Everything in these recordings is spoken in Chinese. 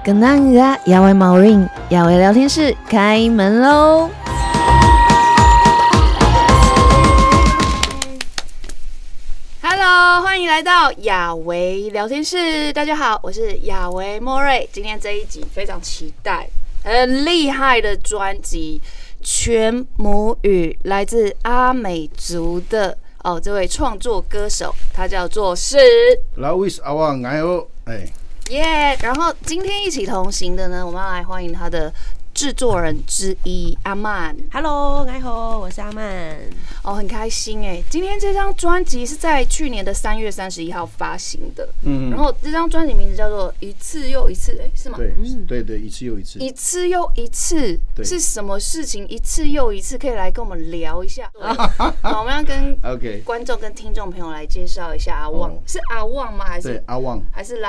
跟咱家亚维毛人亚维聊天室开门喽！Hello， 欢迎来到亚维聊天室。大家好，我是亚维莫瑞。今天这一集非常期待，很厉害的专辑，全母语，来自阿美族的这位创作歌手，他叫做是Lawis Awang， 哎呦，哎。耶！然后今天一起同行的呢，我们要来欢迎他的制作人之一阿曼。Hello， 你好，我是阿曼。很开心哎！今天这张专辑是在去年的3月31号发行的，然后这张专辑名字叫做《一次又一次》，是吗？对，一次又一次。一次又一次是什么事情？一次又一次，可以来跟我们聊一下。好，我们要跟观众跟听众朋友来介绍一下阿旺，是阿旺吗？还是对阿旺？还是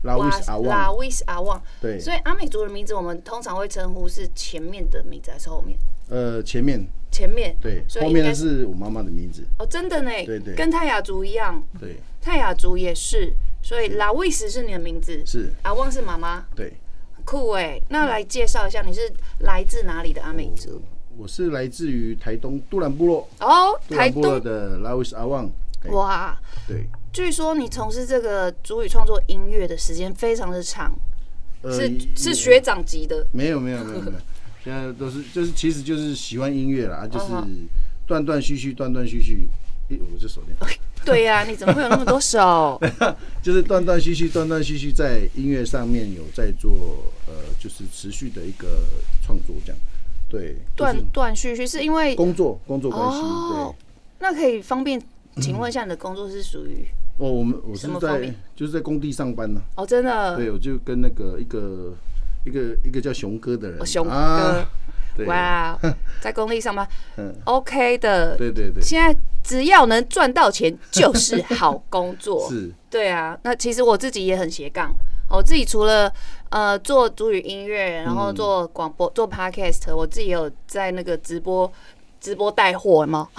Lawis Awang？ 对，所以阿美族的名字我们通常会称呼是前面的名字还是后面？前面。对，后面的是我妈妈的名字。真的呢。对，跟泰雅族一样。对，泰雅族也是，所以 Lawis 是你的名字，是阿旺是妈妈。对，酷哎。那来介绍一下，你是来自哪里的阿美族？我是来自于台东杜兰部落。台东部落的 Lawis Awang。哇，对。据说你从事这个族语创作音乐的时间非常的长，是学长级的。没有，现在都是其实就是喜欢音乐啦，就是断断续续。我这手电。对呀，你怎么会有那么多手？就是断断续续，在音乐上面有在做就是持续的一个创作这样。对，断续续是因为工作关系。对，那可以方便请问一下你的工作是属于？我是就是在工地上班呢。真的。对，我就跟那个一个叫熊哥的人。熊哥。哇，在工地上班，OK 的。对。现在只要能赚到钱就是好工作。是。对啊，那其实我自己也很斜杠。我自己除了做族语音乐，然后做广播、做 podcast， 我自己也有在那个直播带货吗？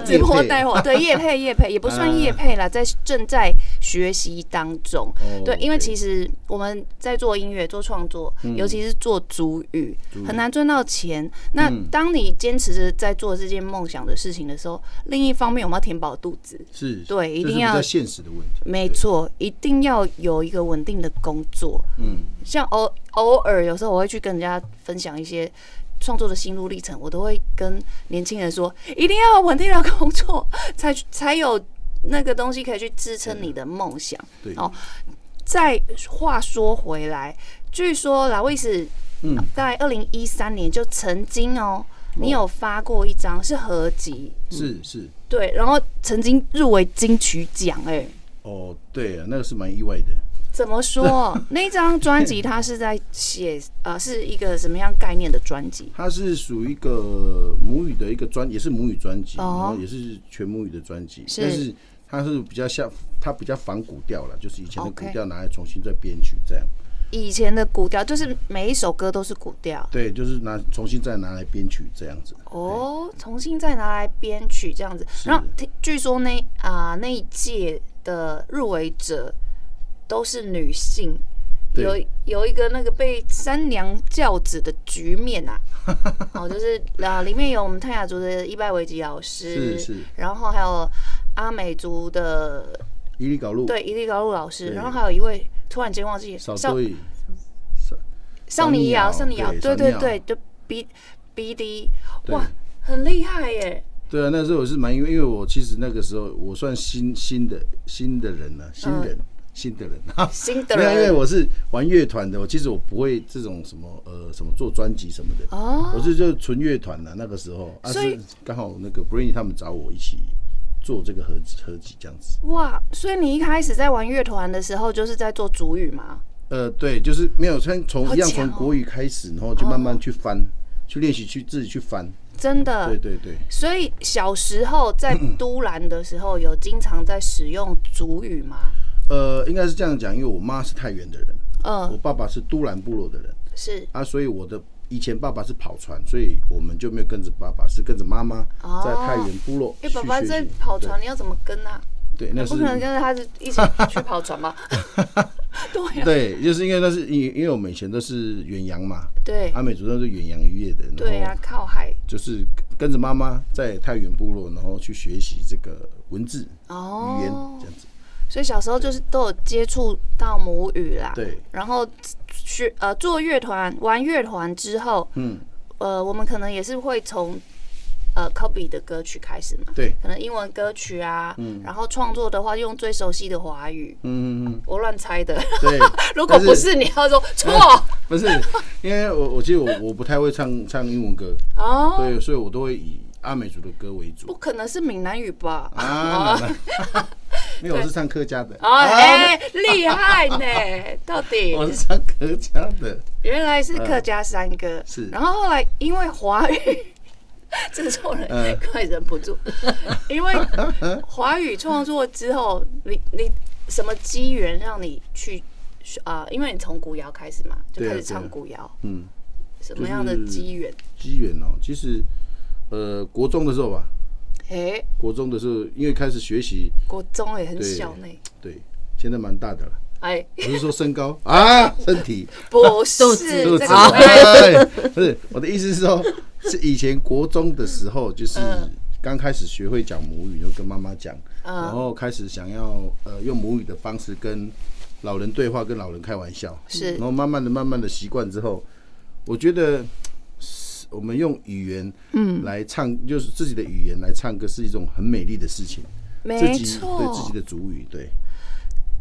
直播带货，对，业配也不算业配啦，正在学习当中。对，因为其实我们在做音乐、做创作，尤其是做族语，很难赚到钱。那当你坚持着在做这件梦想的事情的时候，另一方面我们要填饱肚子，是，对，一定要这是比较现实的问题。没错，一定要有一个稳定的工作。像偶尔有时候我会去跟人家分享一些创作的心路历程，我都会跟年轻人说，一定要有稳定的工作，才有那个东西可以去支撑你的梦想。对。再话说回来，据说Lawis在2013年就曾经你有发过一张是合集，是。对，然后曾经入围金曲奖对啊，那个是蛮意外的。怎么说？那张专辑它是在写是一个什么样概念的专辑？它是属于一个母语的一个也是母语专辑，然后也是全母语的专辑，但是它是比较它比较反古调啦，就是以前的古调拿来重新再编曲这样。以前的古调就是每一首歌都是古调，对，就是重新再拿来编曲这样子。重新再拿来编曲这样子。然后据说那一届的入围者都是女性，有一个那个被三娘教子的局面就是里面有我们泰雅族的伊拜维吉老师，是，然后还有阿美族的伊利高路，对，伊利高路老师，然后还有一位突然间忘记少尼瑶，对，就 BD， 哇，很厉害耶。对啊，那时候我是因为我其实那个时候我算新的人了，新的人，因为我是玩乐团的，其实我不会这种什么做专辑什么的，我是就纯乐团的那个时候，是刚好那个 Brainy 他们找我一起做这个合集这样子。哇，所以你一开始在玩乐团的时候就是在做族语吗？对，就是没有从国语开始，然后就慢慢去翻，去练习，自己去翻。真的，对。所以小时候在都兰的时候，有经常在使用族语吗？应该是这样讲，因为我妈是太原的人，我爸爸是都兰部落的人，是所以我的以前爸爸是跑船，所以我们就没有跟着爸爸，是跟着妈妈在太原部落。爸爸在跑船，你要怎么跟啊？对，那是不可能跟着他一起去跑船吗？对啊，对，就是因为那是因为我们以前都是远洋嘛，对，阿美族都是远洋渔业的，对啊，靠海，就是跟着妈妈在太原部落，然后去学习这个文字、语言这样子。所以小时候就是都有接触到母语啦，对，然后做乐团、玩乐团之后，我们可能也是会从copy 的歌曲开始嘛，对，可能英文歌曲啊，然后创作的话用最熟悉的华语，我乱猜的，对，如果不是你要说错，不是，因为我记得我不太会唱英文歌，对，所以我都会以阿美族的歌为主。不可能是闽南语吧？没有，我是唱客家的。厉害呢！到底我是唱客家的，原来是客家山歌。是，然后后来因为华语制作人快忍不住，因为华语创作之后，你什么机缘让你去因为你从古谣开始嘛，就开始唱古谣。什么样的机缘？机缘哦，其实国中的时候吧。国中的时候，因为开始学习，国中也很小呢。对，现在蛮大的了。我是说身高身体不是肚子，不是我的意思是说，是以前国中的时候，就是刚开始学会讲母语，就跟妈妈讲，然后开始想要用母语的方式跟老人对话，跟老人开玩笑，是，然后慢慢的习惯之后，我觉得。我们用语言来唱，就是自己的语言来唱歌，是一种很美丽的事情。没错，对自己的族语，对。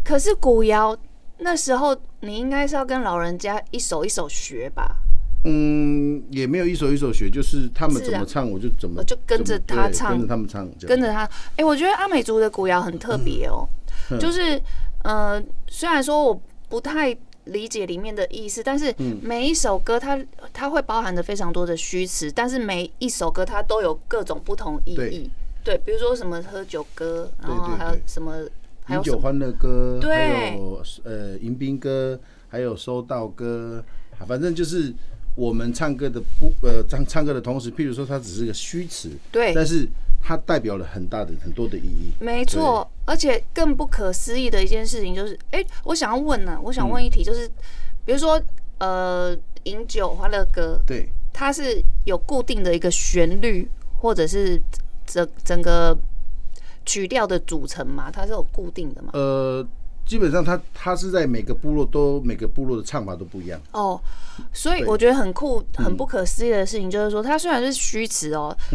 可是古谣那时候，你应该是要跟老人家一首一首学吧？也没有一首一首学，就是他们怎么唱，我就跟着他唱，跟着他们唱，跟着他。我觉得阿美族的古谣很特别哦，就是虽然说我不太理解里面的意思，但是每一首歌它会包含的非常多的虚词，但是每一首歌它都有各种不同意义。对，比如说什么喝酒歌，然后还有什么饮酒欢乐歌，对，还有迎宾歌，还有收到歌，反正就是我们唱歌的唱歌的同时，譬如说它只是个虚词，对，但是它代表了很多的意义。没错，而且更不可思议的一件事情就是，我想问一题，就是比如说饮酒欢乐歌，对，它是有固定的一个旋律，或者是整个曲调的组成嘛？它是有固定的嘛？基本上它是在每个部落的唱法都不一样所以我觉得很酷、很不可思议的事情就是说，它虽然是虚词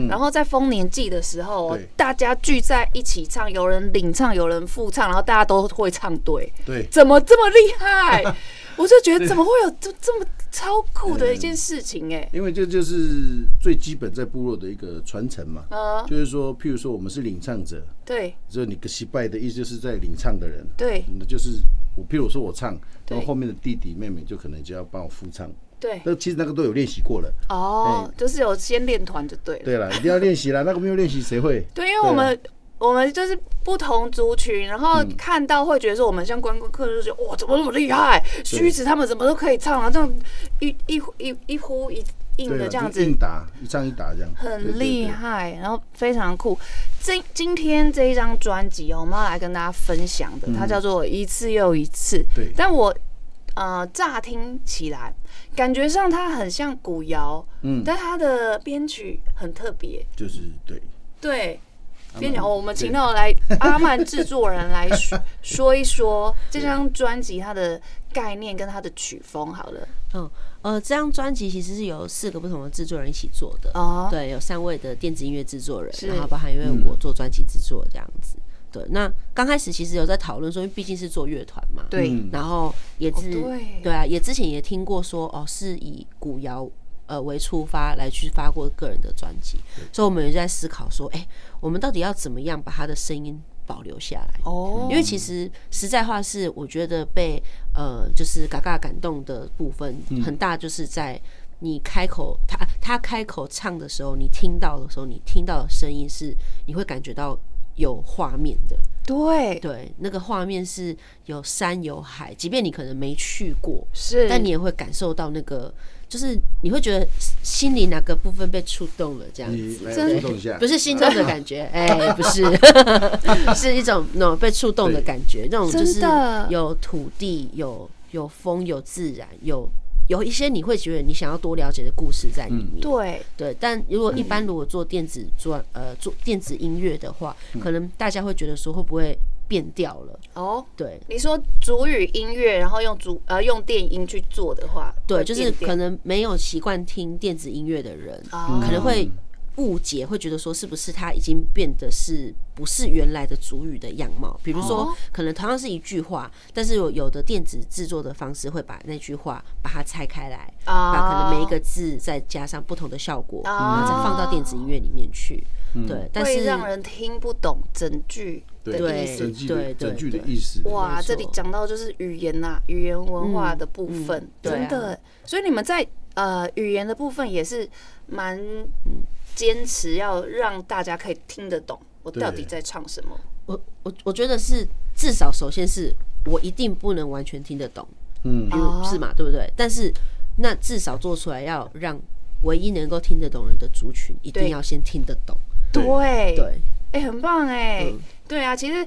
然后在丰年祭的时候大家聚在一起唱，有人领唱，有人副唱，然后大家都会唱对，怎么这么厉害？我就觉得怎么会有这么超酷的一件事情因为这就是最基本在部落的一个传承嘛，就是说，譬如说我们是领唱者，对，所以你个西拜的意思就是在领唱的人，对，就是譬如说我唱，然后后面的弟弟妹妹就可能就要帮我副唱，对，那其实那个都有练习过了，就是有先练团就对了，对了，一定要练习啦，那个没有练习谁会？对，因为我们就是不同族群，然后看到会觉得说，我们像观光客就觉得哇，怎么那么厉害？虚词他们怎么都可以唱啊？这样一呼一应的这样子，应答一唱一答这样，很厉害，然后非常酷。今天这一张专辑我们要来跟大家分享的，它叫做《一次又一次》。对，但我乍听起来感觉上它很像古谣，但它的编曲很特别，就是对。我们请到来阿曼制作人来说一说这张专辑它的概念跟它的曲风好了。这张专辑其实是由4个不同的制作人一起做的，对，有3位的电子音乐制作人，然后包含因为我做专辑制作这样子。对，那刚开始其实有在讨论说，因为毕竟是做乐团嘛，对，然后也是对啊，也之前也听过说是以古谣为出发来去发过个人的专辑，所以我们也在思考说，我们到底要怎么样把他的声音保留下来？因为其实实在话是，我觉得被就是嘎嘎感动的部分很大，就是在你开口，他开口唱的时候，你听到的声音是你会感觉到有画面的。对，那个画面是有山有海，即便你可能没去过，是，但你也会感受到那个，就是你会觉得心里哪个部分被触动了，这样子。触动一下，不是心动的感觉，不是，是一种那种被触动的感觉，那种就是有土地，有风，有自然，有一些你会觉得你想要多了解的故事在里面。对，但如果一般如果做电子做电子音乐的话，可能大家会觉得说会不会变调了？哦，对，你说主语音乐，然后用电音去做的话，对，就是可能没有习惯听电子音乐的人，可能会误解，会觉得说是不是它已经变得不是原来的主语的样貌？比如说，可能同样是一句话，但是有的电子制作的方式会把那句话把它拆开来，把可能每一个字再加上不同的效果，然后再放到电子音乐里面去。对，但是会让人听不懂整句的意思。整句的意思。哇，这里讲到就是语言呐，语言文化的部分，真的。所以你们在语言的部分也是蛮坚持要让大家可以听得懂我到底在唱什么。我觉得是至少首先是我一定不能完全听得懂，是嘛，对不对？但是那至少做出来要让唯一能够听得懂人的族群一定要先听得懂。对，很棒哎。对啊，其实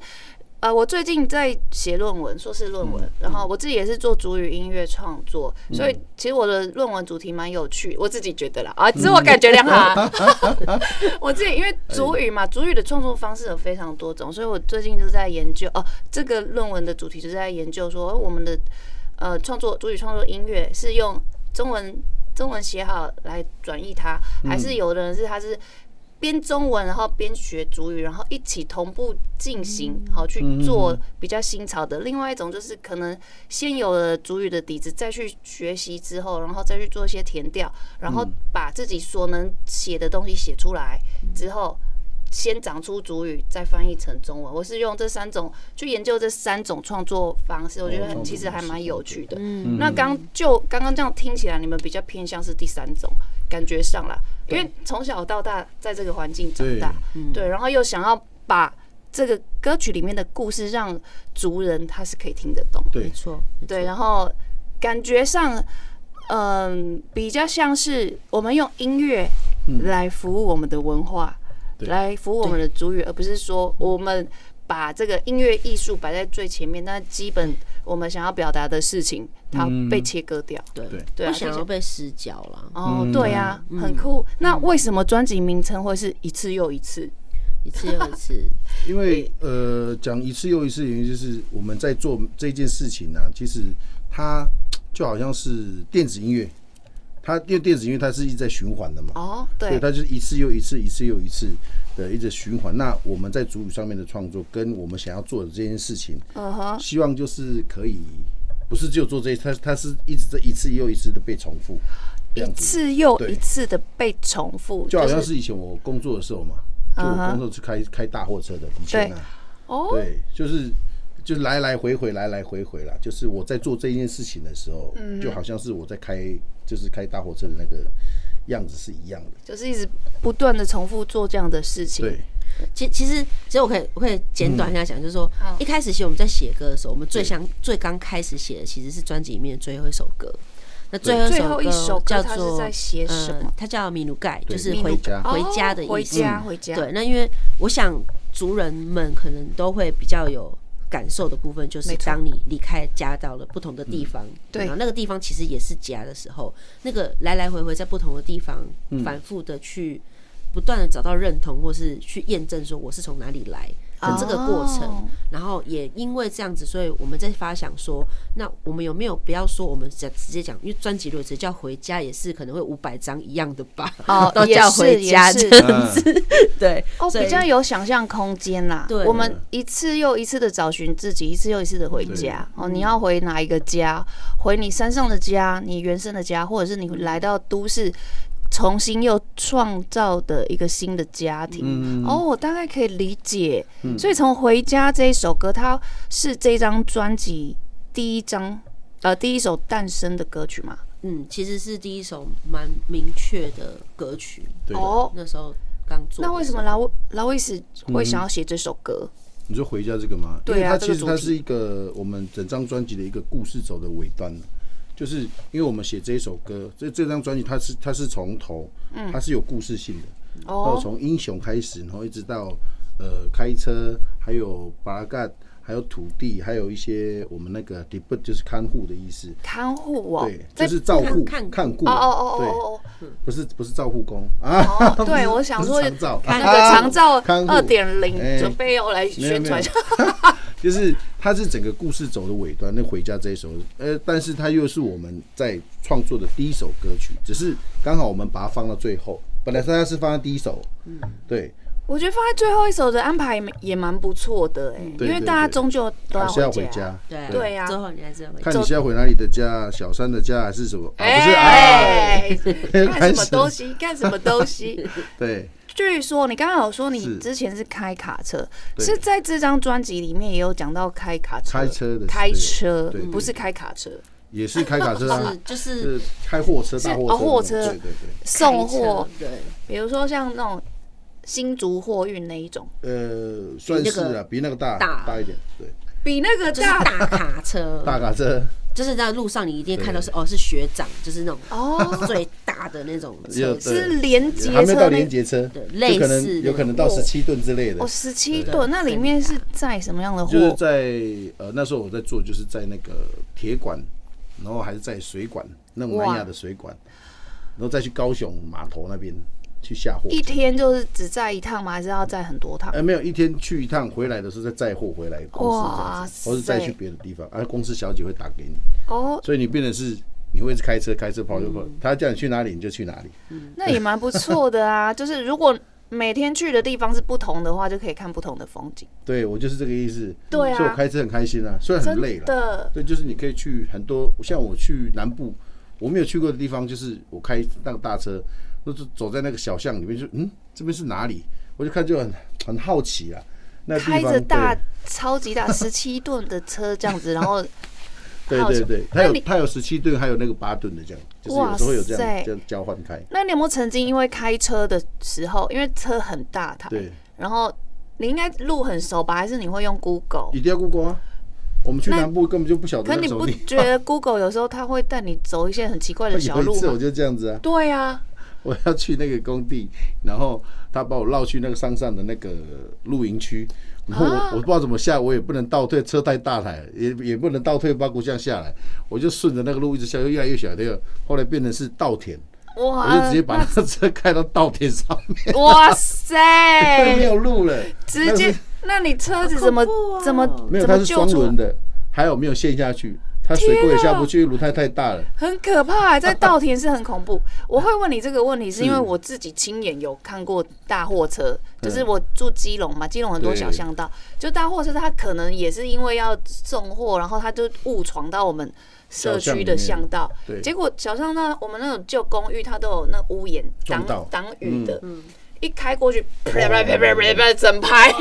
我最近在写论文，硕士论文，然后我自己也是做主语音乐创作，所以其实我的论文主题蛮有趣，我自己觉得啦，自我感觉良好。我自己因为主语嘛，主语的创作方式有非常多种，所以我最近就在研究这个论文的主题就是在研究说我们的主语创作音乐是用中文写好来转译它，还是有的人他是编中文，然后边学主语，然后一起同步进行，好去做比较新潮的。另外一种就是可能先有了主语的底子，再去学习之后，然后再去做一些填调，然后把自己所能写的东西写出来之后，先长出主语，再翻译成中文。我是用这3种去研究这3种创作方式，我觉得其实还蛮有趣的。那刚刚这样听起来，你们比较偏向是第3种，感觉上啦。因为从小到大在这个环境长大，对，然后又想要把这个歌曲里面的故事让族人他是可以听得懂，没错，对，然后感觉上，比较像是我们用音乐来服务我们的文化，来服务我们的族语，而不是说我们把这个音乐艺术摆在最前面，但基本我们想要表达的事情，它被切割掉。对，不想要被失焦了。对呀，很酷。那为什么专辑名称会是一次又一次？一次又一次？因为讲一次又一次的原因就是我们在做这件事情呢，其实它就好像是电子音乐。因为电子音乐它是一直在循环的嘛，对，它就是一次又一次，一次又一次的一直循环。那我们在主语上面的创作，跟我们想要做的这件事情，希望就是可以，不是只有做这些，它是一直在一次又一次的被重复，一次又一次的被重复，就好像是以前我工作的时候嘛，就我工作是开大货车的，以前啊，对，就是来来回回啦，就是我在做这件事情的时候，就好像是我在开大货车的那个样子是一样的，就是一直不断的重复做这样的事情。对，其实我可以简短一下讲，就是说，一开始其实我们在写歌的时候，我们最刚开始写的其实是专辑里面的最后一首歌。那最后一首歌叫做在写什么？它叫米努盖，就是回家的意思。回家。对，那因为我想族人们可能都会比较有感受的部分，就是当你离开家到了不同的地方，然后那个地方其实也是家的时候，那个来来回回在不同的地方反复的去不断的找到认同，或是去验证说我是从哪里来的这个过程，然后也因为这样子，所以我们在发想说，那我们有没有不要说我们直接讲，因为专辑如果直接叫回家，也是可能会500张一样的吧，都叫回家这样子，对，比较有想象空间啦。我们一次又一次的找寻自己，一次又一次的回家。你要回哪一个家？回你山上的家，你原生的家，或者是你来到都市，重新又创造的一个新的家庭。我大概可以理解。所以从《回家》这一首歌，它是这张专辑第一首诞生的歌曲嘛？其实是第一首蛮明确的歌曲。那时候刚做。那为什么劳威斯会想要写这首歌？你说回家这个吗？对啊，因为它其实它是一个我们整张专辑的一个故事轴的尾端，就是因为我们写这一首歌，这张专辑它是从头，它是有故事性的，然后从英雄开始，然后一直到开车，还有巴拉嘎。还有土地，还有一些我们那个 debut 就是看护的意思。看护哦，对，就是照顾、看顾。对，不是照护工啊。对，我想说那个长照2.0准备要来宣传。就是它是整个故事走的尾端，那回家这一首，但是它又是我们在创作的第一首歌曲，只是刚好我们把它放到最后，本来它是放在第一首，对。我觉得放在最后一首的安排也蛮不错的因为大家终究都要回家。对呀，最后你还是要回家。看你是要回哪里的家，小三的家还是什么？不是干什么东西？干什么东西？对。据说你刚刚有说你之前是开卡车，是在这张专辑里面也有讲到开卡车、开车，不是开卡车。也是开卡车啊，就是开货车、大货车，对，送货，对，比如说像那种。新竹货运那一种，算是啊，比那个大一点，对，比那个大卡车，大卡车，就是在路上你一定看到是学长，就是那种最大的那种车，是连接车，还没到连接车，类似有可能到17吨之类的。17吨，那里面是载什么样的货？就是在那时候我在做，就是在那个铁管，然后还是在水管，那种南亚的水管，然后再去高雄码头那边。去下货，一天就是只载一趟吗？还是要载很多趟？没有，一天去一趟，回来的时候再载货回来公司这样子，或是再去别的地方，公司小姐会打给你。所以你变成是你会开车跑就跑，他叫你去哪里你就去哪里。那也蛮不错的啊，就是如果每天去的地方是不同的话，就可以看不同的风景。对，我就是这个意思。对啊，所以我开车很开心啊，虽然很累了。对，就是你可以去很多，像我去南部，我没有去过的地方，就是我开那个大车。就是走在那个小巷里面，就这边是哪里？我就看就很好奇啊。那开着超级大17吨的车这样子，然后对，它有17吨，还有那个8吨的这样，就是有时候会有这样交换开。那你有没有曾经因为开车的时候，因为车很大台，对，然后你应该路很熟吧？还是你会用 Google？ 一定要 Google 啊。我们去南部根本就不晓得。可你不觉得 Google 有时候它会带你走一些很奇怪的小路吗？有一次我就这样子啊。对啊。我要去那个工地，然后他把我绕去那个山上的那个露营区，然后我不知道怎么下，我也不能倒退，车太大台，也不能倒退八股这样下来，我就顺着那个路一直下，越来越小，后来变成是稻田，我就直接把那个车开到稻田上面。哇塞，没有路了，直接，那你车子怎么没有？它是双轮的，还有没有陷下去？它水沟也下不去，轮胎太大了，很可怕。在稻田是很恐怖。我会问你这个问题，是因为我自己亲眼有看过大货车，就是我住基隆嘛，基隆很多小巷道，就大货车它可能也是因为要送货，然后它就误闯到我们社区的巷道，结果小巷道我们那种旧公寓，它都有那屋檐挡雨的。一开过去，整排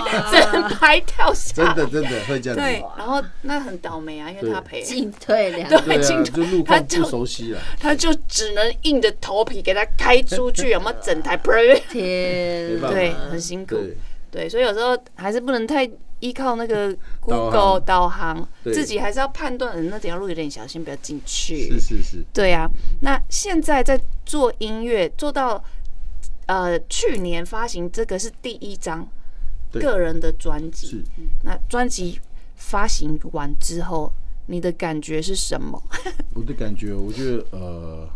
跳下，真的会这样子。对，然后那很倒霉啊，因为他赔进退两对，进退，路况不熟悉啊，他就只能硬着头皮给他开出去，有没有整台？天，对，很辛苦。对，所以有时候还是不能太依靠那个 Google 导航，自己还是要判断那条路有点小，先不要进去。是。对啊，那现在在做音乐，做到。去年发行这个是第一张个人的专辑。那专辑发行完之后，你的感觉是什么？我的感觉，我觉得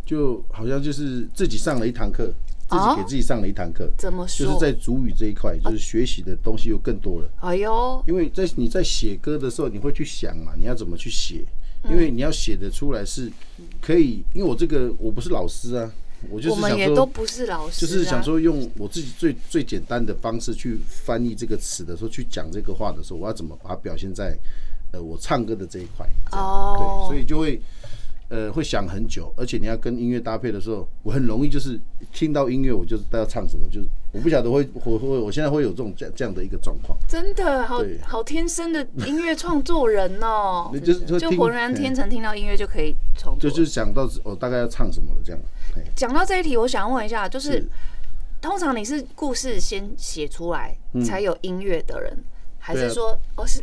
就好像就是自己上了一堂课，自己给自己上了一堂课。怎么说？就是在主语这一块，就是学习的东西又更多了。哎呦，因为你在写歌的时候，你会去想嘛，你要怎么去写？因为你要写得出来是可以，因为我不是老师啊。我们也都不是老师，就是想说用我自己最简单的方式去翻译这个词的时候，去讲这个话的时候，我要怎么把它表现在我唱歌的这一块？对，所以就会想很久，而且你要跟音乐搭配的时候，我很容易就是听到音乐，我就知道要唱什么，就是我不晓得我现在会有这样的一个状况。真的好天生的音乐创作人哦，就浑然天成，听到音乐就可以创作，就是想到大概要唱什么了这样。讲到这一题，我想问一下，就是通常你是故事先写出来才有音乐的人，还是说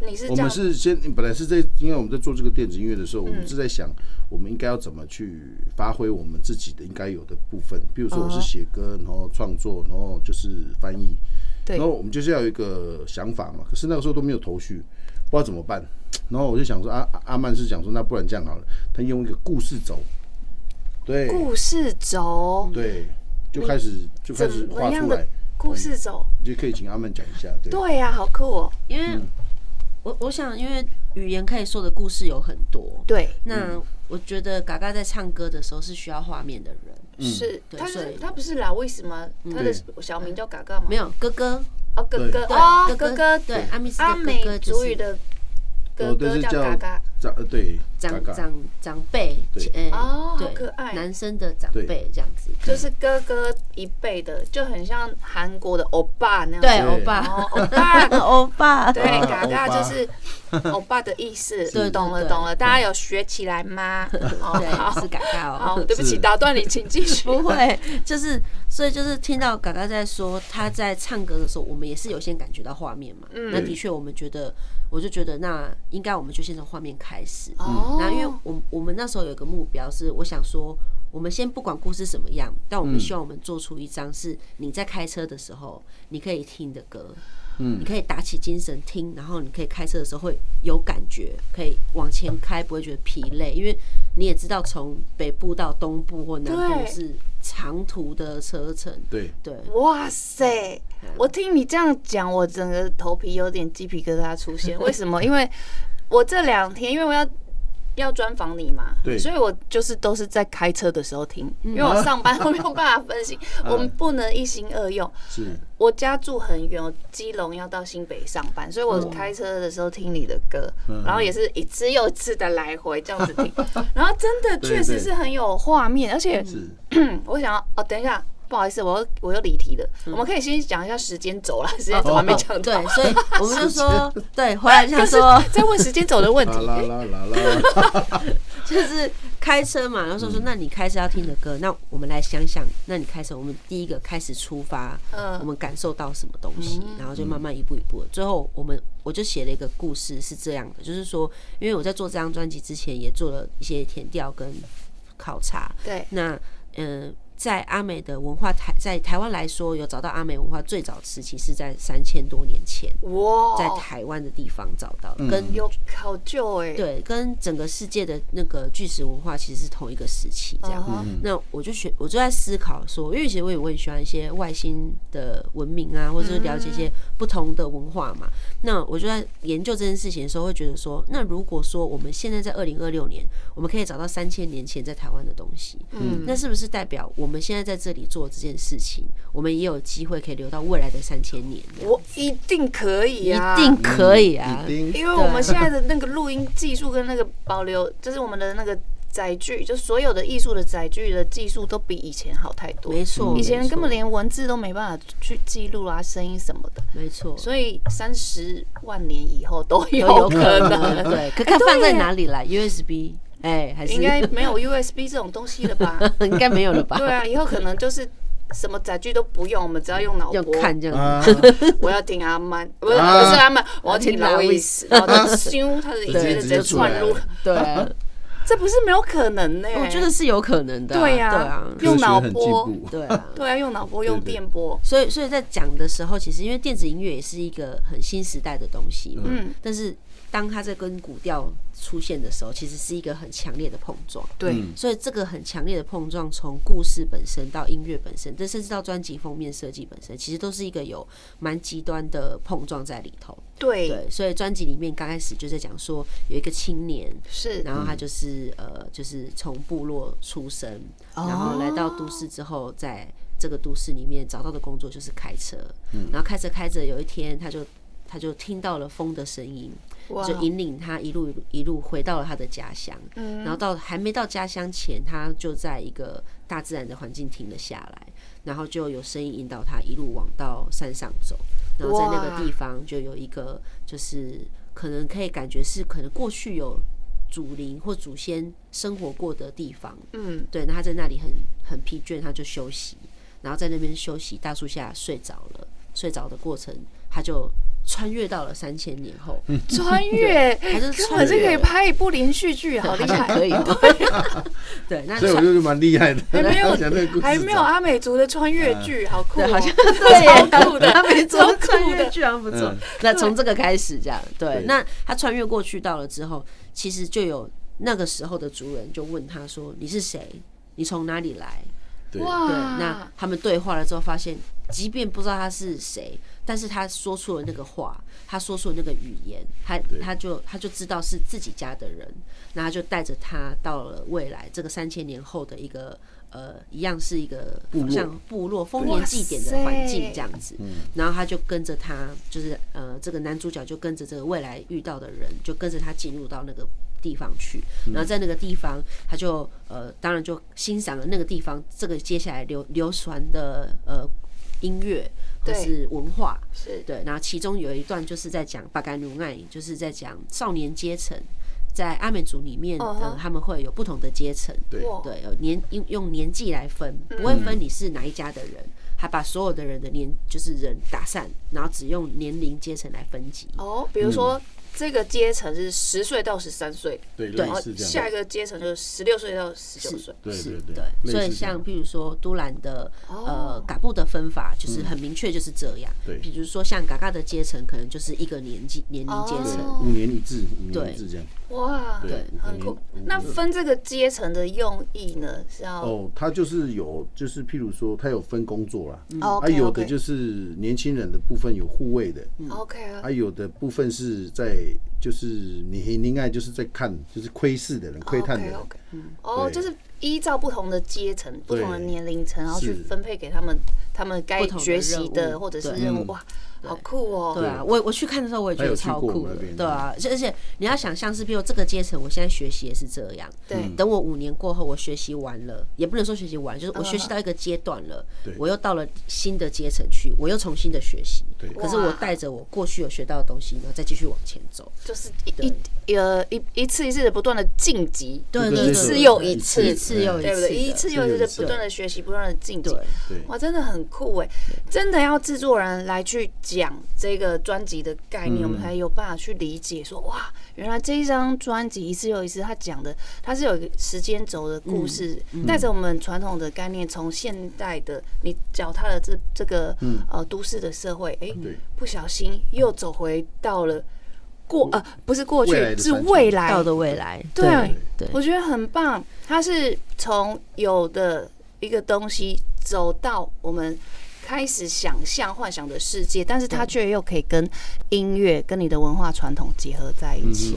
你是这样？我们是本来是因为我们在做这个电子音乐的时候，我们是在想我们应该要怎么去发挥我们自己的应该有的部分，比如说我是写歌，然后创作，然后就是翻译，然后我们就是要有一个想法嘛。可是那个时候都没有头绪，不知道怎么办。然后我就想说，阿曼是讲说，那不然这样好了，他用一个故事轴，对，故事轴，对，就开始画出来。故事轴，就可以请阿曼讲一下。对呀，好酷哦！因为我想，因为语言可以说的故事有很多。对，那我觉得嘎嘎在唱歌的时候是需要画面的人。是，他不是老为什么他的小名叫嘎嘎吗？没有，哥哥。哦，哥哥，哥哥，对，阿密斯阿美族语的哥哥叫嘎嘎。对，长辈，好可爱，男生的长辈这样子，就是哥哥一辈的，就很像韩国的欧巴那样。对，欧巴，欧巴，对，嘎嘎就是欧巴的意思。对，懂了，大家有学起来吗？对，是嘎嘎哦。好，对不起，打断你，请继续。不会，所以就是听到嘎嘎在说他在唱歌的时候，我们也是有先感觉到画面嘛。那的确，我就觉得那应该我们就先从画面开始。然后因为我们那时候有一个目标是，我想说，我们先不管故事什么样，但我们希望我们做出一张是你在开车的时候你可以听的歌。你可以打起精神听，然后你可以开车的时候会有感觉，可以往前开，不会觉得疲累。因为你也知道，从北部到东部或南部是长途的车程。对，哇塞！我听你这样讲，我整个头皮有点鸡皮疙瘩出现。为什么？因为我这2天，因为我要专访你嘛，所以我都是在开车的时候听，因为我上班我没有办法分心，我们不能一心二用。是，我家住很远，我基隆要到新北上班，所以我开车的时候听你的歌，然后也是一次又一次的来回这样子听，然后真的确实是很有画面，而且我想要等一下。不好意思，我又离题了。我们可以先讲一下时间轴啦，时间轴还没讲到。对，所以我们就说，对，回来想说，再问时间轴的问题。就是开车嘛，然后说，那你开车要听的歌，那我们来想想，那你开车，我们第一个开始出发，我们感受到什么东西，然后就慢慢一步一步。最后我就写了一个故事，是这样的，就是说，因为我在做这张专辑之前，也做了一些田调跟考察。对，那在阿美的文化在台湾来说，有找到阿美文化最早时期是在3000多年前，在台湾的地方找到，跟有考究哎，对，跟整个世界的那个巨石文化其实是同一个时期这样。那我就在思考说，因为其实我很喜欢一些外星的文明啊，或者是了解一些不同的文化嘛。那我就在研究这件事情的时候，会觉得说，那如果说我们现在在2026年，我们可以找到3000年前在台湾的东西，那是不是代表我们现在在这里做这件事情，我们也有机会可以留到未来的3000年？我一定可以啊，一定可以啊，因为我们现在的那个录音技术跟那个保留，就是我们的那个载具，就所有的艺术的载具的技术都比以前好太多。没错，以前根本连文字都没办法去记录啊，声音什么的。没错，所以30万年以后都有可能。对，可看放在哪里来 ？USB。还是应该没有 USB 这种东西了吧？应该没有了吧？对啊，以后可能就是什么载具都不用，我们只要用脑波看这样子。我要听阿曼，不是阿曼，我要听劳伊斯，然后他咻，他的音乐直接串入。对啊，这不是没有可能呢。我觉得是有可能的。对呀，用脑波，对啊，对啊，用脑波，用电波。所以在讲的时候，其实因为电子音乐也是一个很新时代的东西嘛，但是当它在跟古调出现的时候，其实是一个很强烈的碰撞。对，所以这个很强烈的碰撞，从故事本身到音乐本身，甚至到专辑封面设计本身，其实都是一个有蛮极端的碰撞在里头。对，所以专辑里面刚开始就在讲说，有一个青年是，然后他就是从部落出生，然后来到都市之后，在这个都市里面找到的工作就是开车，然后开着，有一天他就听到了风的声音。就引领他一路回到了他的家乡，然后还没到家乡前，他就在一个大自然的环境停了下来，然后就有声音引导他一路往到山上走，然后在那个地方就有一个就是可能可以感觉是可能过去有祖灵或祖先生活过的地方，对，那他在那里很疲倦，他就休息，然后在那边休息，大树下睡着了，睡着的过程他就穿越到了3000年后，穿越还是根本是可以拍一部连续剧，好厉害，可以对，那所以我觉得蛮厉害的。还没有阿美族的穿越剧，好酷，好像对，超酷的阿美族穿越剧好像不错。那从这个开始这样，对，那他穿越过去到了之后，其实就有那个时候的族人就问他说：“你是谁？你从哪里来？”对，那他们对话了之后，发现即便不知道他是谁，但是他说出了那个话，他说出了那个语言，他就知道是自己家的人，那他就带着他到了未来这个3000年后的一个一样是一个像部落丰年祭典的环境这样子，然后他就跟着他，就是这个男主角就跟着这个未来遇到的人，就跟着他进入到那个地方去，然后在那个地方，他就当然就欣赏了那个地方这个接下来流传的音乐或是文化，对，然后其中有一段就是在讲巴干努爱，就是在讲少年阶层。在阿美族里面，他们会有不同的阶层，对，用年纪来分，不会分你是哪一家的人，还把所有的人的就是人打散，然后只用年龄阶层来分级。比如说这个阶层是10岁到13岁，对，然后下一个阶层就是16岁到19岁，对。所以像譬如说都兰的嘎布的分法就是很明确，就是这样。对，比如说像嘎嘎的阶层可能就是一个年龄阶层，5年一制这样。哇，对，很酷。那分这个阶层的用意呢？是要它就是就是譬如说，它有分工作啦，有的就是年轻人的部分有护卫的，OK，有的部分是在就是你爱就是在看，就是窥视的人、窥探的人，就是依照不同的阶层、不同的年龄层，然后去分配给他们该学习的或者是任务，哇。好酷哦！对啊，我去看的时候我也觉得超酷的，对啊，而且你要想象是，比如这个阶层，我现在学习也是这样。对，等我5年过后，我学习完了，也不能说学习完，就是我学习到一个阶段了，我又到了新的阶层去，我又重新的学习。对，可是我带着我过去有学到的东西，然后再继续往前走，就是一次一次的不断的晋级，对，一次又一次，一次又一次，一次又一次的不断的学习，不断的晋级。哇，真的很酷哎！真的要制作人来去讲这个专辑的概念，我们才有办法去理解说，哇，原来这一张专辑一次又一次，它讲的它是有一个时间轴的故事，带着我们传统的概念，从现代的你脚踏了这个都市的社会，不小心又走回到了不是过去，是未来到的未来。对，我觉得很棒，它是从有的一个东西走到我们开始想象、幻想的世界，但是它却又可以跟音乐、跟你的文化传统结合在一起。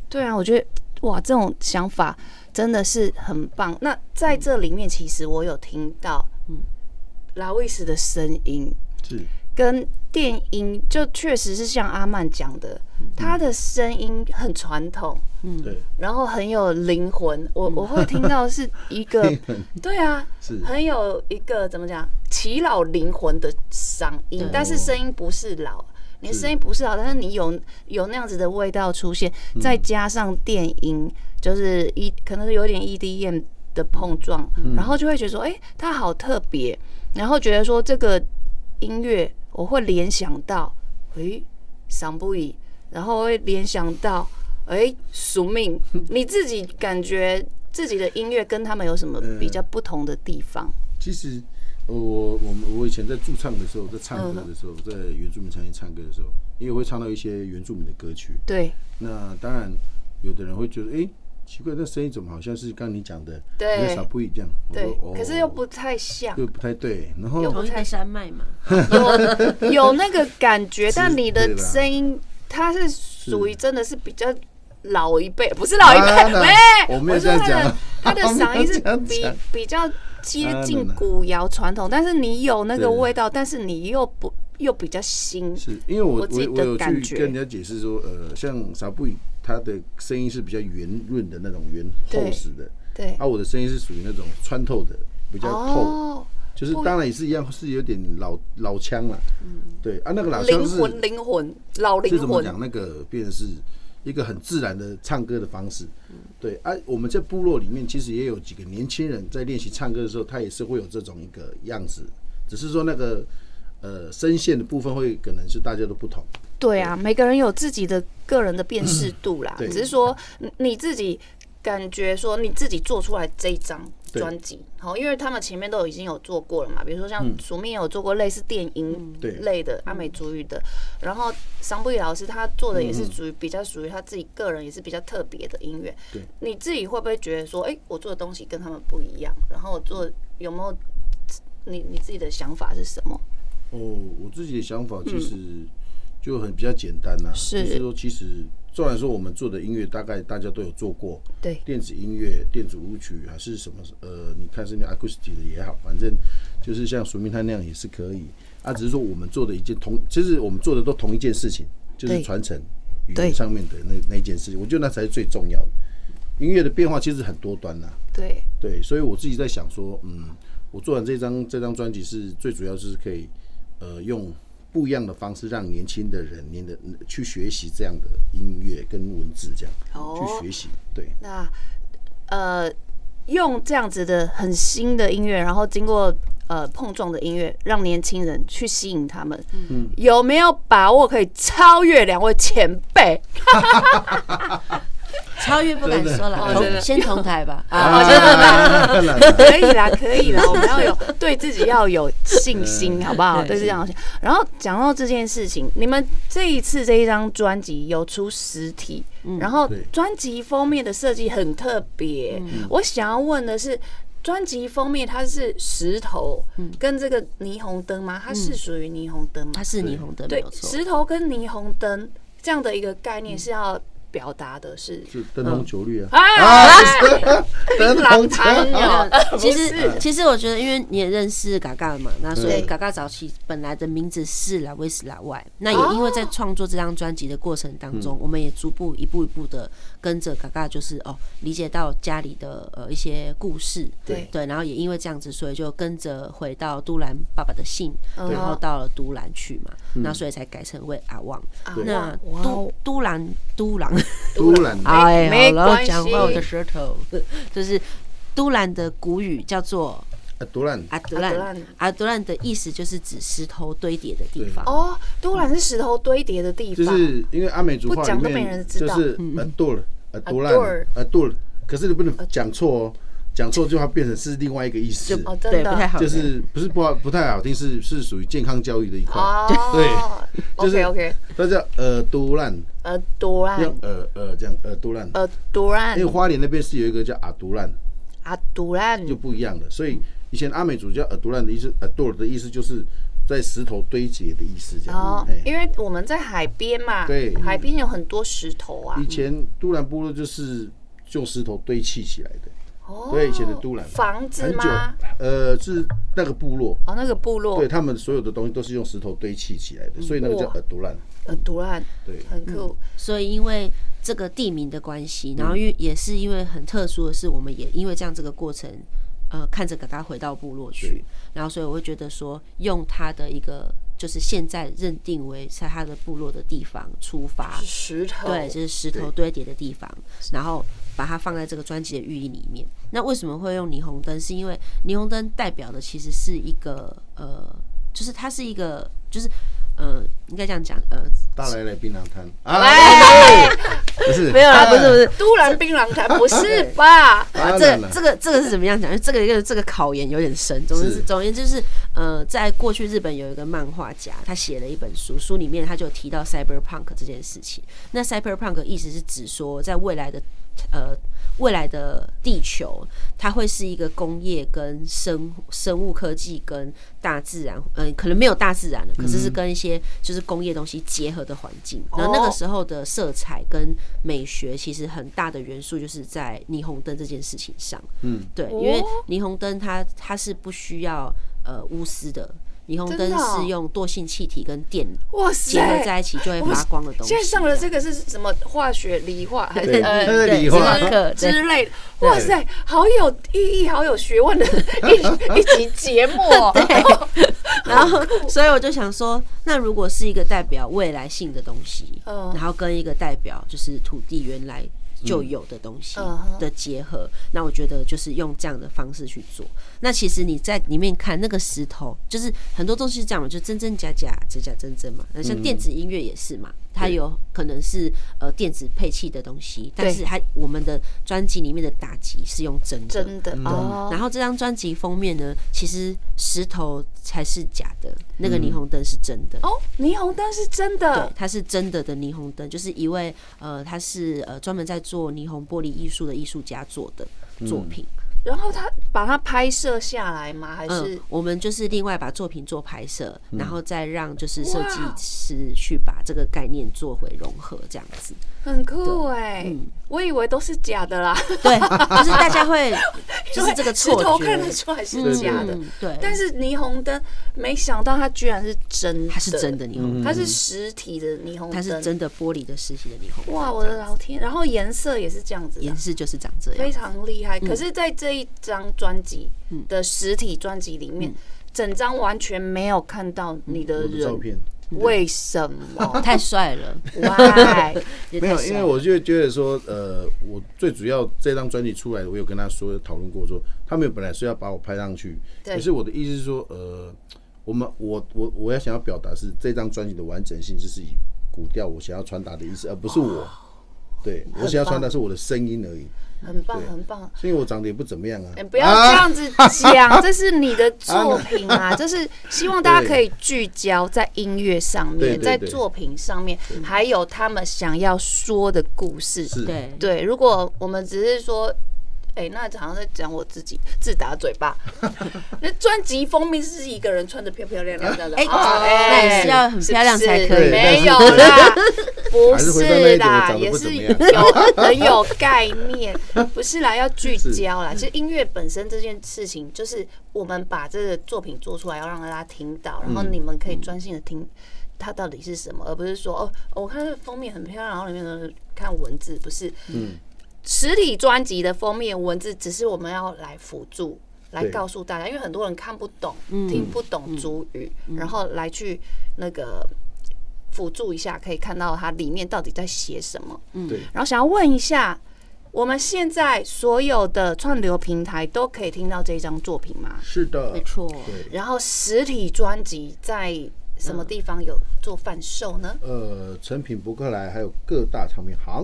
对啊，我觉得哇，这种想法真的是很棒。那在这里面，其实我有听到拉维斯的声音，是跟电音，就确实是像阿曼讲的，他的声音很传统。对，然后很有灵魂，我会听到是一个，对啊，很有一个怎么讲，耆老灵魂的嗓音，但是声音不是老，你的声音不是老，但是你有那样子的味道出现，再加上电音，就是可能是有点 EDM 的碰撞，然后就会觉得说，它好特别，然后觉得说这个音乐我会联想到，桑布伊，然后会联想到。宿命，你自己感觉自己的音乐跟他们有什么比较不同的地方？其实我以前在驻唱的时候，在唱歌的时候，在原住民产业唱歌的时候，也会唱到一些原住民的歌曲。对，那当然有的人会觉得，奇怪，那声音怎么好像是刚刚你讲的，对，少不一样。对，可是又不太像，又不太对。然后同一个山脉嘛，有那个感觉，但你的声音它是属于真的是比较。老一辈不是老一辈，我没有这样讲。他的嗓音是比较接近古谣传统，但是你有那个味道，但是你又比较新。是因为我有去跟人家解释说，像萨布伊他的声音是比较圆润的那种圆厚实的，对。我的声音是属于那种穿透的，比较透。就是当然也是一样，是有点老腔啦。对那个老腔是灵魂老灵魂。是怎么讲？那个变成是。一个很自然的唱歌的方式，对我们在部落里面其实也有几个年轻人在练习唱歌的时候，他也是会有这种一个样子，只是说那个声线的部分会可能是大家都不同，对啊，每个人有自己的个人的辨识度啦，只是说你自己感觉说你自己做出来这一张专辑，好，因为他们前面都已经有做过了嘛，比如说像署命有做过类似电音类的阿美族语的，然后桑布伊老师他做的也是比较属于他自己个人也是比较特别的音乐。你自己会不会觉得说，我做的东西跟他们不一样？然后我做有没有你自己的想法是什么？我自己的想法其实就比较简单啦，就是说其实。虽然说我们做的音乐大概大家都有做过，对，电子音乐、电子舞曲还是什么你看是那 acoustic 的也好，反正就是像署名他那样也是可以啊。只是说我们做的其实我们做的都同一件事情，就是传承语言上面的那一件事情，我觉得那才是最重要的。音乐的变化其实很多端呐，对，所以我自己在想说，我做完这张专辑是最主要就是可以用不一样的方式，让年轻的人去学习这样的音乐跟文字，这样去学习。对，那用这样子的很新的音乐，然后经过碰撞的音乐，让年轻人去吸引他们，有没有把握可以超越2位前辈？超越不敢说了，先同台吧。可以啦，可以啦，我们要对自己要有信心，好不好？对自己要有信心。然后讲到这件事情，你们这一次这一张专辑有出实体，然后专辑封面的设计很特别。我想要问的是，专辑封面它是石头跟这个霓虹灯吗？它是属于霓虹灯吗？它是霓虹灯，没有错。石头跟霓虹灯这样的一个概念是要表达的是灯红酒绿啊！灯红酒绿。其实我觉得，因为你也认识嘎嘎嘛，那所以嘎嘎早期本来的名字是拉威斯拉外，那也因为在创作这张专辑的过程当中，我们也一步一步的跟着嘎嘎，就是理解到家里的一些故事，对，然后也因为这样子，所以就跟着回到都兰爸爸的姓，然后到了都兰去嘛，那所以才改成为阿旺。那都兰，哎，没关系，讲话我的舌头，就是都兰的古语叫做阿都兰的意思就是指石头堆叠的地方。都兰是石头堆叠的地方，就是因为阿美族话里面就是阿杜尔，可是你不能讲错哦。讲错就会变成是另外一个意思，对，不太好，就是不是不太好听，是属于健康教育的一块，对，就是 OK， 它叫都兰，用这样都兰，因为花莲那边是有一个叫阿都兰，就不一样的，所以以前阿美族叫都兰的意思，多的意思就是在石头堆叠的意思，这样。因为我们在海边嘛，对，海边有很多石头啊。以前都兰部落就是用石头堆砌起来的。对，以前的都兰房子吗？是那个部落。那个部落。对，他们所有的东西都是用石头堆砌起来的，所以那个叫都兰。都兰，对，很酷。所以因为这个地名的关系，然后也是因为很特殊的是，我们也因为这样这个过程，看着嘎嘎回到部落去，然后所以我会觉得说，用他的一个。就是现在认定为在他的部落的地方出发，石头，对，就是石头堆叠的地方，然后把它放在这个专辑的寓意里面。那为什么会用霓虹灯？是因为霓虹灯代表的其实是一个就是它是一个就是应该这样讲大来来槟榔摊不是没有啦，不是都兰槟榔摊不是吧？这个是怎么样讲？这个考研有点深。总而言之就是在过去日本有一个漫画家，他写了一本书，书里面他就提到 cyberpunk 这件事情。那 cyberpunk 意思是指说，在未来的地球，它会是一个工业跟生物科技跟大自然，可能没有大自然了，可是跟一些就是工业东西结合的环境。然后那个时候的色彩跟美学，其实很大的元素就是在霓虹灯这件事情上。对，因为霓虹灯它是不需要钨丝的。霓虹灯是用惰性气体跟电结合在一起就会发光的东西。现在上的这个是什么化学、理化还是理化课之类的？哇塞，好有意义、好有学问的一集节目哦。对，然后所以我就想说，那如果是一个代表未来性的东西，然后跟一个代表就是土地原来就有的东西的结合。那我觉得就是用这样的方式去做。那其实你在里面看那个石头，就是很多东西是这样嘛，就真真假假，假假真真嘛。那像电子音乐也是嘛，它有可能是电子配器的东西，但是我们的专辑里面的打击是用真的哦。然后这张专辑封面呢，其实石头才是假的，那个霓虹灯是真的哦，霓虹灯是真的，对，它是真的霓虹灯，就是一位他是专门在做霓虹玻璃艺术的艺术家做的作品。然后他把它拍摄下来吗？还是我们就是另外把作品做拍摄，然后再让就是设计师去把这个概念做回融合，这样子很酷哎！我以为都是假的啦，对，就是大家会就是这个错觉，石头看得出来是假的，对。但是霓虹灯，没想到它居然是真的，它是真的霓虹灯，它是实体的霓虹灯，它是真的玻璃的实体的霓虹灯。哇，我的老天！然后颜色也是这样子，颜色就是长这样，非常厉害。可是，在这一张专辑的实体专辑里面，整张完全没有看到你的人。为什么？太帅了 ！Why？ 没有，因为我就觉得说，我最主要这张专辑出来，我有跟他说讨论过，说他们本来是要把我拍上去，可是我的意思是说，我要想要表达是这张专辑的完整性，就是以古调我想要传达的意思，而不是我，对我想要传达是我的声音而已。很棒，很棒。所以我长得也不怎么样啊。不要这样子讲，这是你的作品啊，就是希望大家可以聚焦在音乐上面，在作品上面，还有他们想要说的故事。对。如果我们只是说，那好像在讲我自己，自打嘴巴。那专辑封面是一个人穿得漂漂亮亮的，那也是要很漂亮才可以。没有啦，不是啦，也是很有概念，不是啦，要聚焦啦。其实音乐本身这件事情，就是我们把这个作品做出来，要让大家听到，然后你们可以专心的听它到底是什么，而不是说我看这封面很漂亮，然后里面的看文字，不是。实体专辑的封面文字只是我们要来辅助，来告诉大家，因为很多人看不懂、听不懂族语，然后来去那个辅助一下，可以看到它里面到底在写什么。然后想要问一下，我们现在所有的串流平台都可以听到这张作品吗？是的，没错。然后实体专辑在什么地方有做贩售呢？诚品、博客来还有各大唱片行。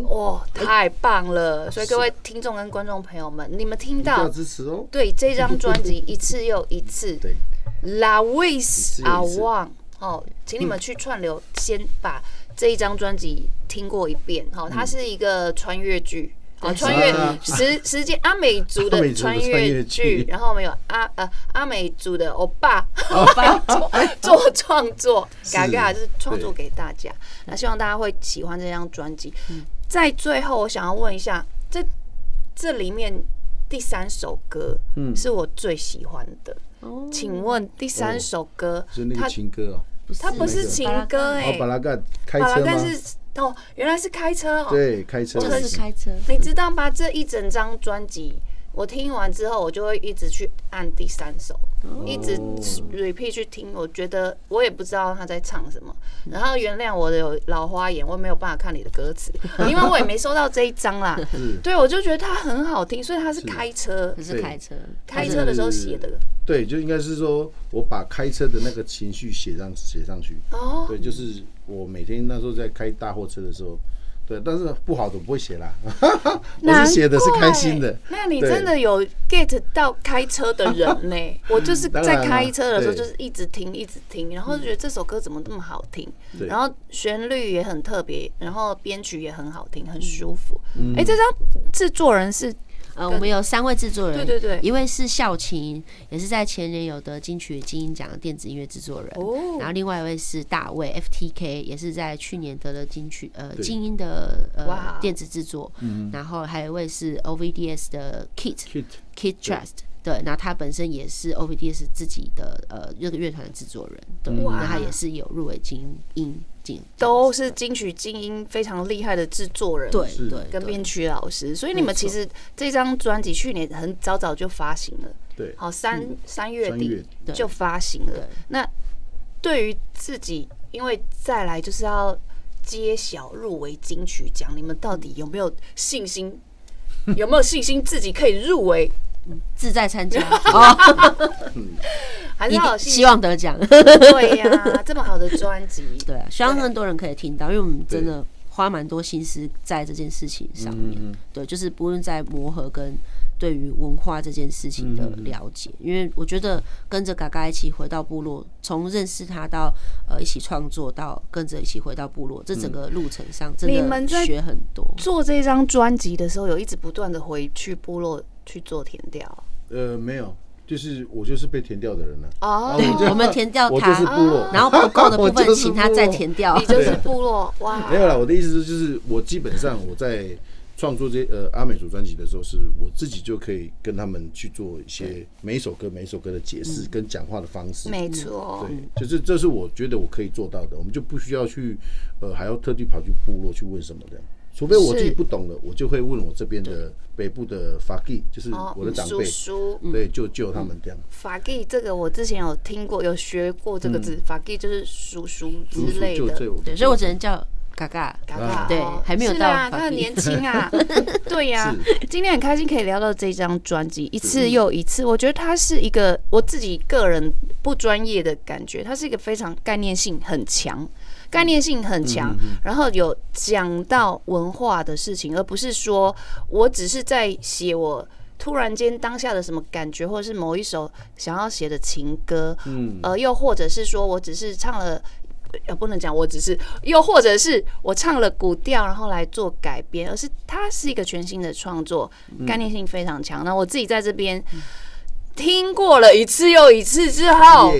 太棒了！所以各位听众跟观众朋友们，你们听到要支持哦。对，这张专辑一次又一次，对 ，La Vis A One， 请你们去串流，先把这一张专辑听过一遍。它是一个穿越剧。穿越时间，阿美族的穿越剧，然后我们有阿美族的欧巴做创作，嘎嘎就是创作给大家。那希望大家会喜欢这张专辑。在最后，我想要问一下，这里面第3首歌是我最喜欢的，请问第3首歌，是那个情歌它不是情歌巴拉干开车吗？原来是开车对，开车，就是开车。你知道吗？这一整张专辑，我听完之后，我就会一直去按第3首，一直 repeat 去听。我觉得我也不知道他在唱什么，然后原谅我的有老花眼，我没有办法看你的歌词，因为我也没收到这一张啦。对，我就觉得它很好听，所以它是开车，是开车，开车的时候写的。对，就应该是说我把开车的那个情绪写上去。对，就是我每天那时候在开大货车的时候，对，但是不好的我不会写啦，我是写的是开心的。那你真的有 get 到开车的人呢？我就是在开车的时候就是一直听一直听，然后就觉得这首歌怎么这么好听，然后旋律也很特别，然后编曲也很好听，很舒服。这张制作人是。我们有3位制作人，对，一位是孝琴，也是在前年有得金曲金鹰奖的电子音乐制作人，然后另外一位是大卫 FTK， 也是在去年得了金曲金鹰的电子制作，然后还有一位是 OVDS 的 Kit Trust。对，那他本身也是 OVDS 自己的这个乐团的制作人，对，那他也是有入围金鹰奖，都是金曲金鹰非常厉害的制作人，对，跟编曲老师，所以你们其实这张专辑去年很早就发行了，对，好3月底就发行了。那对于自己，因为再来就是要揭晓入围金曲奖，你们到底有没有信心？有没有信心自己可以入围？志在参加，还是要有信心希望得奖。对呀，这么好的专辑，对啊，希望更多人可以听到，因为我们真的花蛮多心思在这件事情上面。对，就是不论在磨合跟对于文化这件事情的了解，因为我觉得跟着嘎嘎一起回到部落，从认识他到一起创作，到跟着一起回到部落，这整个路程上真的学很多。做这张专辑的时候，有一直不断的回去部落去做田调？没有。就是我就是被填掉的人了。哦，对，我们填掉他，我就是部落，然后不够的部分请他再填掉。你就是部落，哇！没有啦，我的意思就是我基本上我在创作这阿美族专辑的时候，是我自己就可이跟他们去做一些每一首歌的解释跟讲话的方式。没错，对，就是这是我觉得我可以做到的，我们就不需要去还要特地跑去部落去问什么的。除非我自己不懂了，我就会问我这边的北部的法基，就是我的长辈，叔，对，就他们这样。法基这个我之前有听过，有学过这个字，法基就是叔叔之类的。对，所以我只能叫嘎嘎，对，还没有到法基。他很年轻啊，对呀。今天很开心可以聊到这张专辑，一次又一次，我觉得它是一个我自己个人不专业的感觉，它是一个非常概念性很强。然后有讲到文化的事情，而不是说我只是在写我突然间当下的什么感觉，或者是某一首想要写的情歌，又或者是说我只是唱了，不能讲我只是，又或者是我唱了古调，然后来做改编，而是它是一个全新的创作，概念性非常强。那我自己在这边听过了一次又一次之后。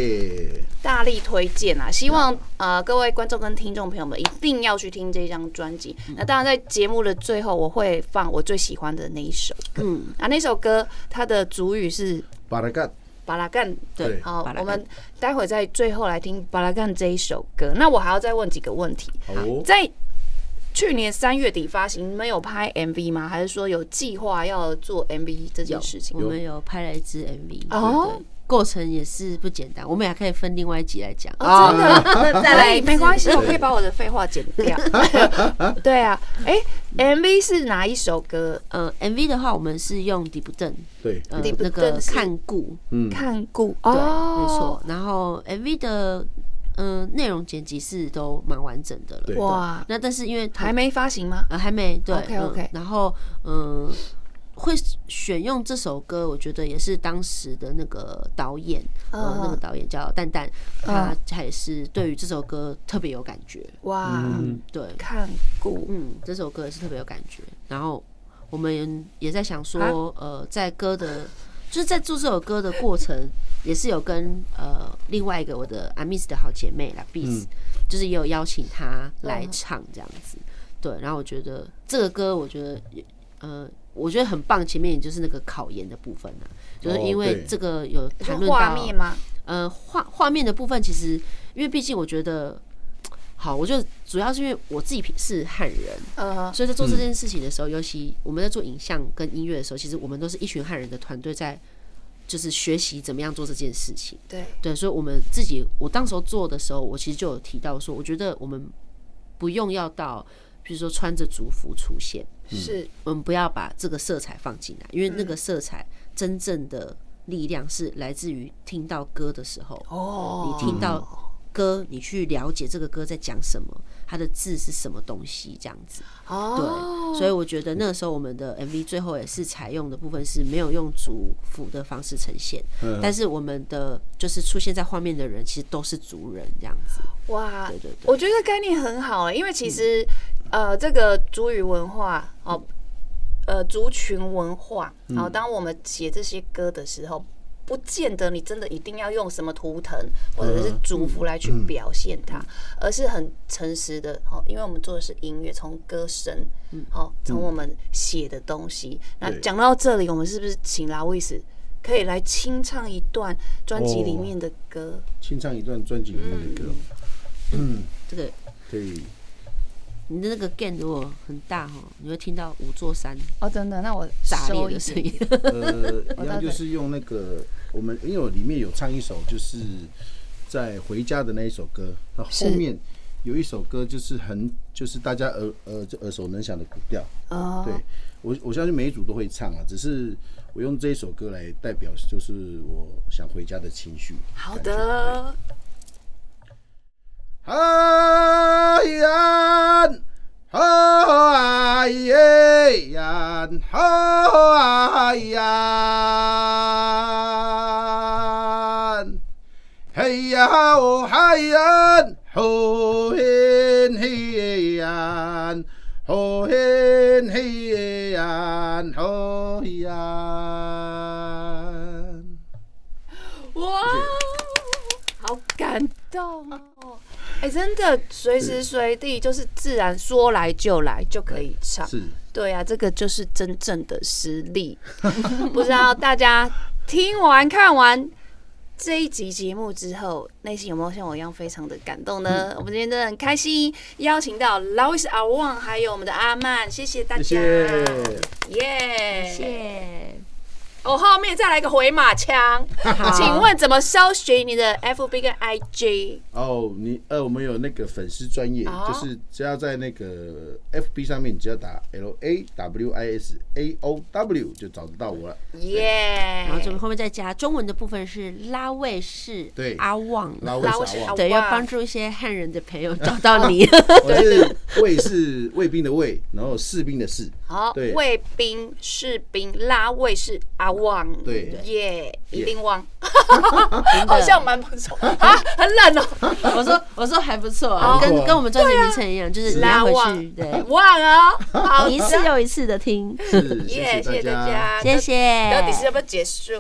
大力推荐啊！希望各位观众跟听众朋友们一定要去听这张专辑。那当然，在节目的最后，我会放我最喜欢的那一首歌。那首歌它的主语是巴拉干，巴拉干。对，好，我们待会在最后来听巴拉干这一首歌。那我还要再问几个问题。在去年3月底发行，你们有拍 MV 吗？还是说有计划要做 MV 这件事情？我们有拍了一支 MV。哦。过程也是不简单，我们也可以分另外一集来讲。真的，再来没关系，我可以把我的废话剪掉。对啊，MV 是哪一首歌？MV 的话，我们是用底不正，对，那个看顾，看顾，对，没错。然后 MV 的内容剪辑是都蛮完整的了。哇，那但是因为还没发行吗？还没。对 ，OK。然后会选用这首歌，我觉得也是当时的那个导演，那个导演叫蛋蛋，他也是对于这首歌特别有感觉。哇，对，看顾，这首歌也是特别有感觉。然后我们也在想说，在歌的，就是在做这首歌的过程，也是有跟另外一个我的阿密斯的好姐妹啦 ，Beats，就是也有邀请她来唱这样子。对，然后我觉得这个歌，我觉得很棒，前面也就是那个考研的部分啊，就是因为这个有谈论到画面吗？画面的部分，其实因为毕竟我觉得，好，我觉得主要是因为我自己是汉人，所以在做这件事情的时候，尤其我们在做影像跟音乐的时候，其实我们都是一群汉人的团队在，就是学习怎么样做这件事情。对，所以我们自己，我当时候做的时候，我其实就有提到说，我觉得我们不用要到。比如说穿着族服出现，是我们不要把这个色彩放进来，因为那个色彩真正的力量是来自于听到歌的时候，你听到歌，你去了解这个歌在讲什么，它的字是什么东西，这样子。对，所以我觉得那个时候我们的 MV 最后也是采用的部分是没有用族服的方式呈现，但是我们的就是出现在画面的人其实都是族人这样子。哇，对，我觉得概念很好因为其实这个族语文化族群文化，当我们写这些歌的时候，不见得你真的一定要用什么图腾或者是族服来去表现它，而是很诚实的因为我们做的是音乐，从歌声从我们写的东西。那讲到这里，我们是不是请拉维斯可以来清唱一段专辑里面的歌？清唱一段专辑里面的歌，这个可以。你的那个 gain 如果很大你会听到5座山真的，那我炸裂的声音。一样就是用那个我们，因为我里面有唱一首，就是在回家的那一首歌，那后面有一首歌就是大家耳熟能详的古调。对，我相信每一组都会唱啊，只是我用这一首歌来代表，就是我想回家的情绪。好的。海岸，海岸，海岸，嘿呀哦海岸，好hen嘿岸，好hen嘿岸，好岸。哇，好感动哦！真的随时随地就是自然说来就来就可以唱。是，对啊，这个就是真正的实力。不知道大家听完看完这一集节目之后，内心有没有像我一样非常的感动呢？我们今天真的很开心，邀请到劳卫士阿旺，还有我们的阿曼，谢谢大家，耶！谢谢。后面再来个回马枪，请问怎么搜寻你的 FB 跟 IG？ 我们有那个粉丝专页，就是只要在那个 FB 上面，只要打 LAWISAOW 就找得到我了。耶！然后这边后面再加中文的部分是拉卫士阿旺，拉卫士阿旺，对，要帮助一些汉人的朋友找到你。我是卫是卫兵的卫，然后士兵的士。好，卫兵、士兵、拉卫士阿旺。对耶，一定旺，好像蛮不错啊，很冷哦。我说还不错啊，跟我们专辑名称一样，就是拉回去，对，旺哦，好，一次又一次的听，耶，谢谢大家，谢谢。到底是要不要结束？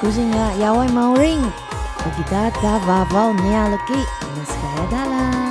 pusing nggak? Ya woi Mauring. Kita tavaval niya lagi. Mas kaya dalam.